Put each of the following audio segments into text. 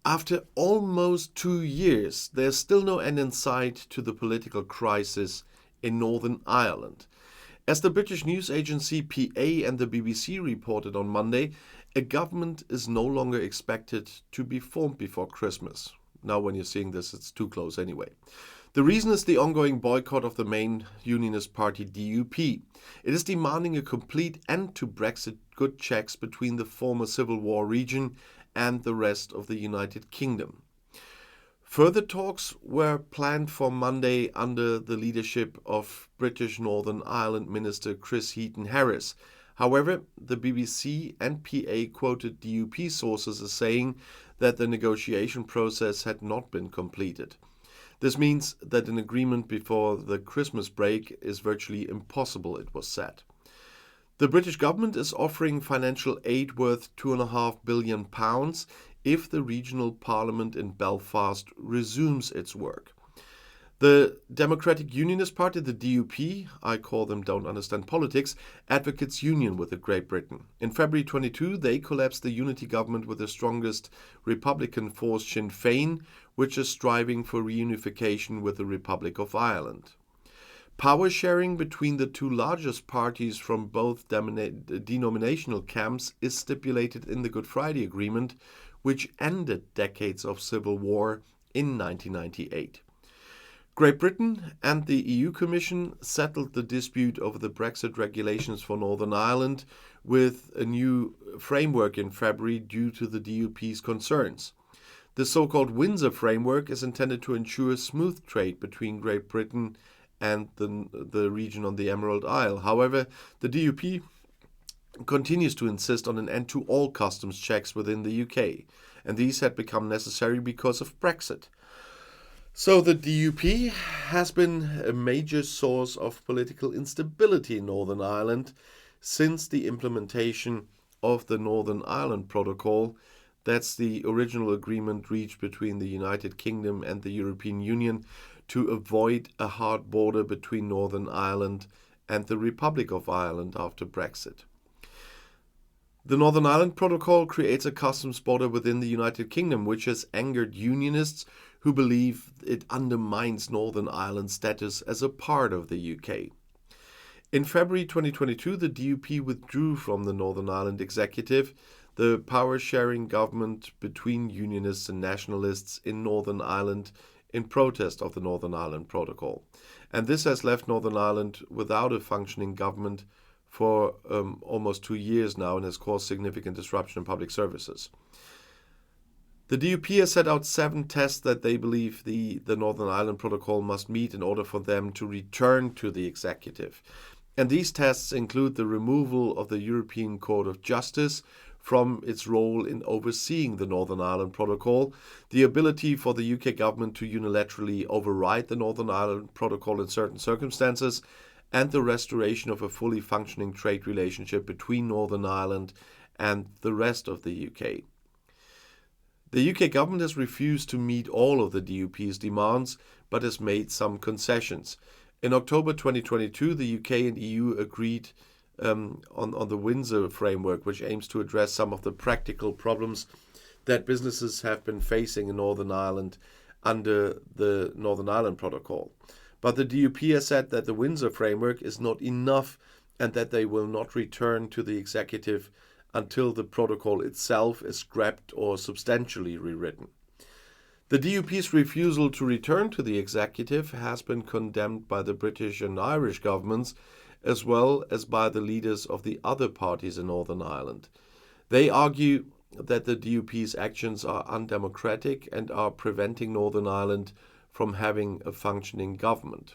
After almost 2 years, there's still no end in sight to the political crisis in Northern Ireland. As the British news agency PA and the BBC reported on Monday, a government is no longer expected to be formed before Christmas. Now, when you're seeing this, it's too close anyway. The reason is the ongoing boycott of the main unionist party DUP. It is demanding a complete end to Brexit good checks between the former Civil War region and the rest of the United Kingdom. Further talks were planned for Monday under the leadership of British Northern Ireland Minister Chris Heaton-Harris. However, the BBC and PA quoted DUP sources as saying that the negotiation process had not been completed. This means that an agreement before the Christmas break is virtually impossible, it was said. The British government is offering financial aid worth £2.5 billion if the regional parliament in Belfast resumes its work. The Democratic Unionist Party, the DUP, I call them Don't Understand Politics, advocates union with Great Britain. In February 22, they collapsed the unity government with the strongest Republican force Sinn Féin, which is striving for reunification with the Republic of Ireland. Power sharing between the two largest parties from both denominational camps is stipulated in the Good Friday Agreement, which ended decades of civil war in 1998. Great Britain and the EU Commission settled the dispute over the Brexit regulations for Northern Ireland with a new framework in February due to the DUP's concerns. The so-called Windsor framework is intended to ensure smooth trade between Great Britain and the region on the Emerald Isle. However, the DUP continues to insist on an end to all customs checks within the UK, and these had become necessary because of Brexit. So the DUP has been a major source of political instability in Northern Ireland since the implementation of the Northern Ireland Protocol. That's the original agreement reached between the United Kingdom and the European Union to avoid a hard border between Northern Ireland and the Republic of Ireland after Brexit. The Northern Ireland Protocol creates a customs border within the United Kingdom, which has angered unionists who believe it undermines Northern Ireland's status as a part of the UK. In February 2022, the DUP withdrew from the Northern Ireland Executive, the power-sharing government between unionists and nationalists in Northern Ireland, in protest of the Northern Ireland Protocol. And this has left Northern Ireland without a functioning government for almost 2 years now and has caused significant disruption in public services. The DUP has set out 7 tests that they believe the Northern Ireland Protocol must meet in order for them to return to the executive. And these tests include the removal of the European Court of Justice from its role in overseeing the Northern Ireland Protocol, the ability for the UK government to unilaterally override the Northern Ireland Protocol in certain circumstances, and the restoration of a fully functioning trade relationship between Northern Ireland and the rest of the UK. The UK government has refused to meet all of the DUP's demands, but has made some concessions. In October 2022, the UK and EU agreed on the Windsor framework, which aims to address some of the practical problems that businesses have been facing in Northern Ireland under the Northern Ireland Protocol. But the DUP has said that the Windsor framework is not enough and that they will not return to the executive until the protocol itself is scrapped or substantially rewritten. The DUP's refusal to return to the executive has been condemned by the British and Irish governments, as well as by the leaders of the other parties in Northern Ireland. They argue that the DUP's actions are undemocratic and are preventing Northern Ireland from having a functioning government.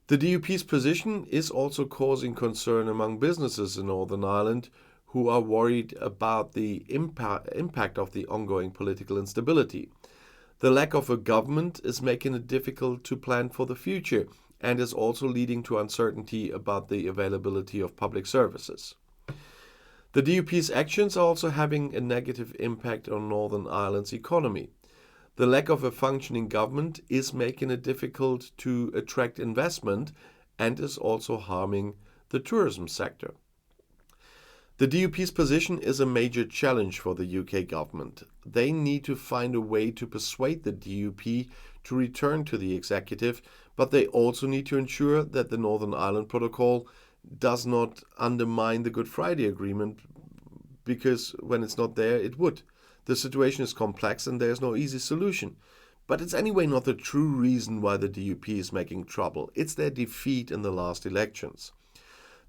The DUP's position is also causing concern among businesses in Northern Ireland who are worried about the impact of the ongoing political instability. The lack of a government is making it difficult to plan for the future and is also leading to uncertainty about the availability of public services. The DUP's actions are also having a negative impact on Northern Ireland's economy. The lack of a functioning government is making it difficult to attract investment and is also harming the tourism sector. The DUP's position is a major challenge for the UK government. They need to find a way to persuade the DUP to return to the executive, but they also need to ensure that the Northern Ireland Protocol does not undermine the Good Friday Agreement, because when it's not there, it would. The situation is complex and there's no easy solution. But it's anyway not the true reason why the DUP is making trouble. It's their defeat in the last elections.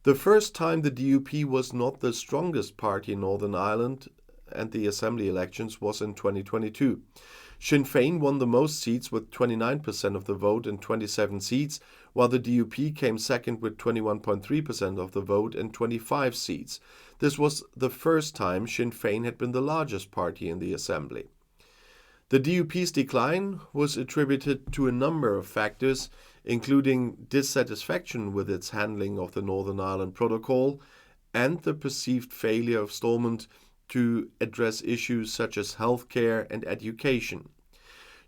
The first time the DUP was not the strongest party in Northern Ireland and the Assembly elections was in 2022. Sinn Féin won the most seats with 29% of the vote and 27 seats, while the DUP came second with 21.3% of the vote and 25 seats. This was the first time Sinn Féin had been the largest party in the Assembly. The DUP's decline was attributed to a number of factors, including dissatisfaction with its handling of the Northern Ireland Protocol and the perceived failure of Stormont to address issues such as healthcare and education.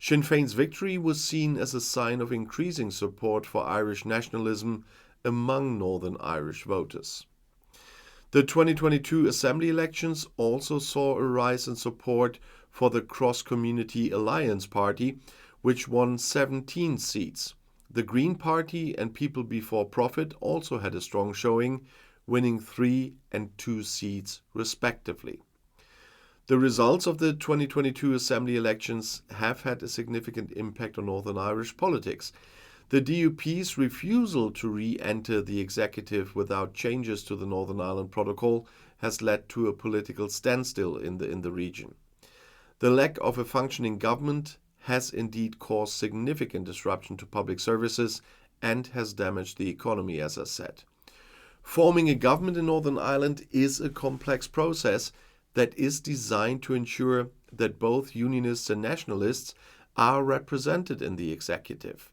Sinn Féin's victory was seen as a sign of increasing support for Irish nationalism among Northern Irish voters. The 2022 Assembly elections also saw a rise in support for the Cross-Community Alliance Party, which won 17 seats. The Green Party and People Before Profit also had a strong showing, winning 3 and 2 seats respectively. The results of the 2022 Assembly elections have had a significant impact on Northern Irish politics. The DUP's refusal to re-enter the executive without changes to the Northern Ireland Protocol has led to a political standstill in the region. The lack of a functioning government has indeed caused significant disruption to public services and has damaged the economy, as I said. Forming a government in Northern Ireland is a complex process that is designed to ensure that both unionists and nationalists are represented in the executive.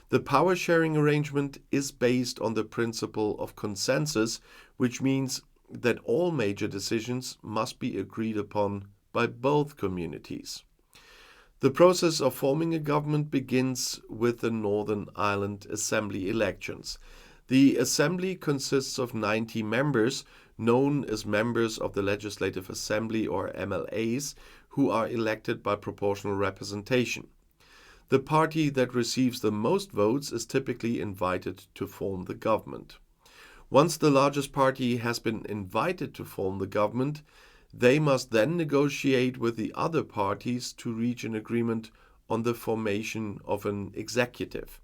The power-sharing arrangement is based on the principle of consensus, which means that all major decisions must be agreed upon by both communities. The process of forming a government begins with the Northern Ireland Assembly elections. The Assembly consists of 90 members, known as members of the Legislative Assembly or MLAs, who are elected by proportional representation. The party that receives the most votes is typically invited to form the government. Once the largest party has been invited to form the government, they must then negotiate with the other parties to reach an agreement on the formation of an executive.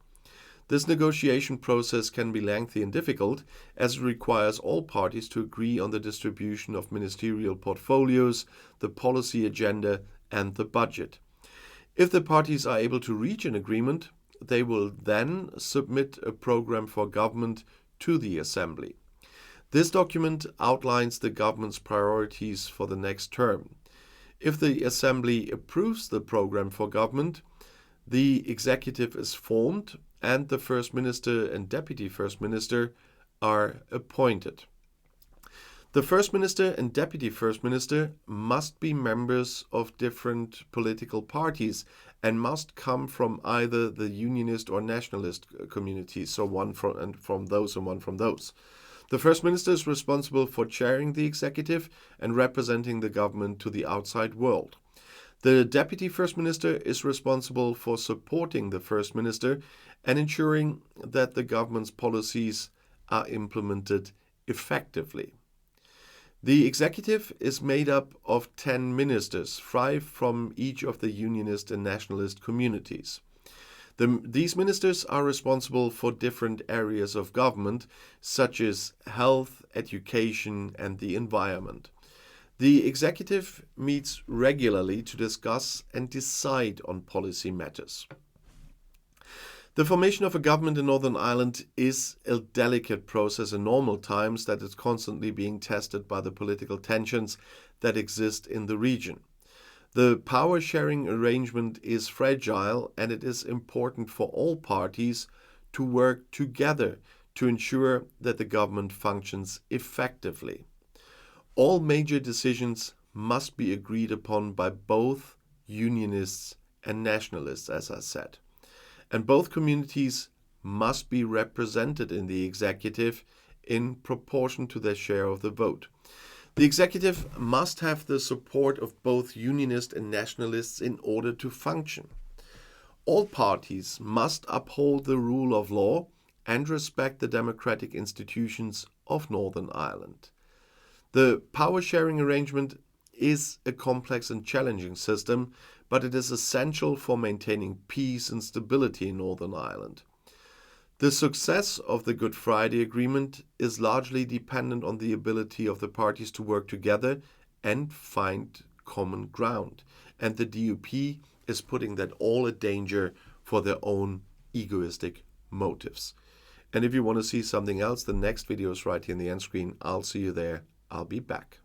This negotiation process can be lengthy and difficult, as it requires all parties to agree on the distribution of ministerial portfolios, the policy agenda, and the budget. If the parties are able to reach an agreement, they will then submit a program for government to the Assembly. This document outlines the government's priorities for the next term. If the Assembly approves the program for government, the executive is formed and the First Minister and Deputy First Minister are appointed. The First Minister and Deputy First Minister must be members of different political parties and must come from either the unionist or nationalist communities, so one from those and one from those. The First Minister is responsible for chairing the executive and representing the government to the outside world. The Deputy First Minister is responsible for supporting the First Minister and ensuring that the government's policies are implemented effectively. The executive is made up of 10 ministers, 5 from each of the unionist and nationalist communities. These ministers are responsible for different areas of government, such as health, education, and the environment. The executive meets regularly to discuss and decide on policy matters. The formation of a government in Northern Ireland is a delicate process in normal times that is constantly being tested by the political tensions that exist in the region. The power-sharing arrangement is fragile, and it is important for all parties to work together to ensure that the government functions effectively. All major decisions must be agreed upon by both unionists and nationalists, as I said. And both communities must be represented in the executive in proportion to their share of the vote. The executive must have the support of both unionists and nationalists in order to function. All parties must uphold the rule of law and respect the democratic institutions of Northern Ireland. The power-sharing arrangement is a complex and challenging system, but it is essential for maintaining peace and stability in Northern Ireland. The success of the Good Friday Agreement is largely dependent on the ability of the parties to work together and find common ground. And the DUP is putting that all in danger for their own egoistic motives. And if you want to see something else, the next video is right here in the end screen. I'll see you there. I'll be back.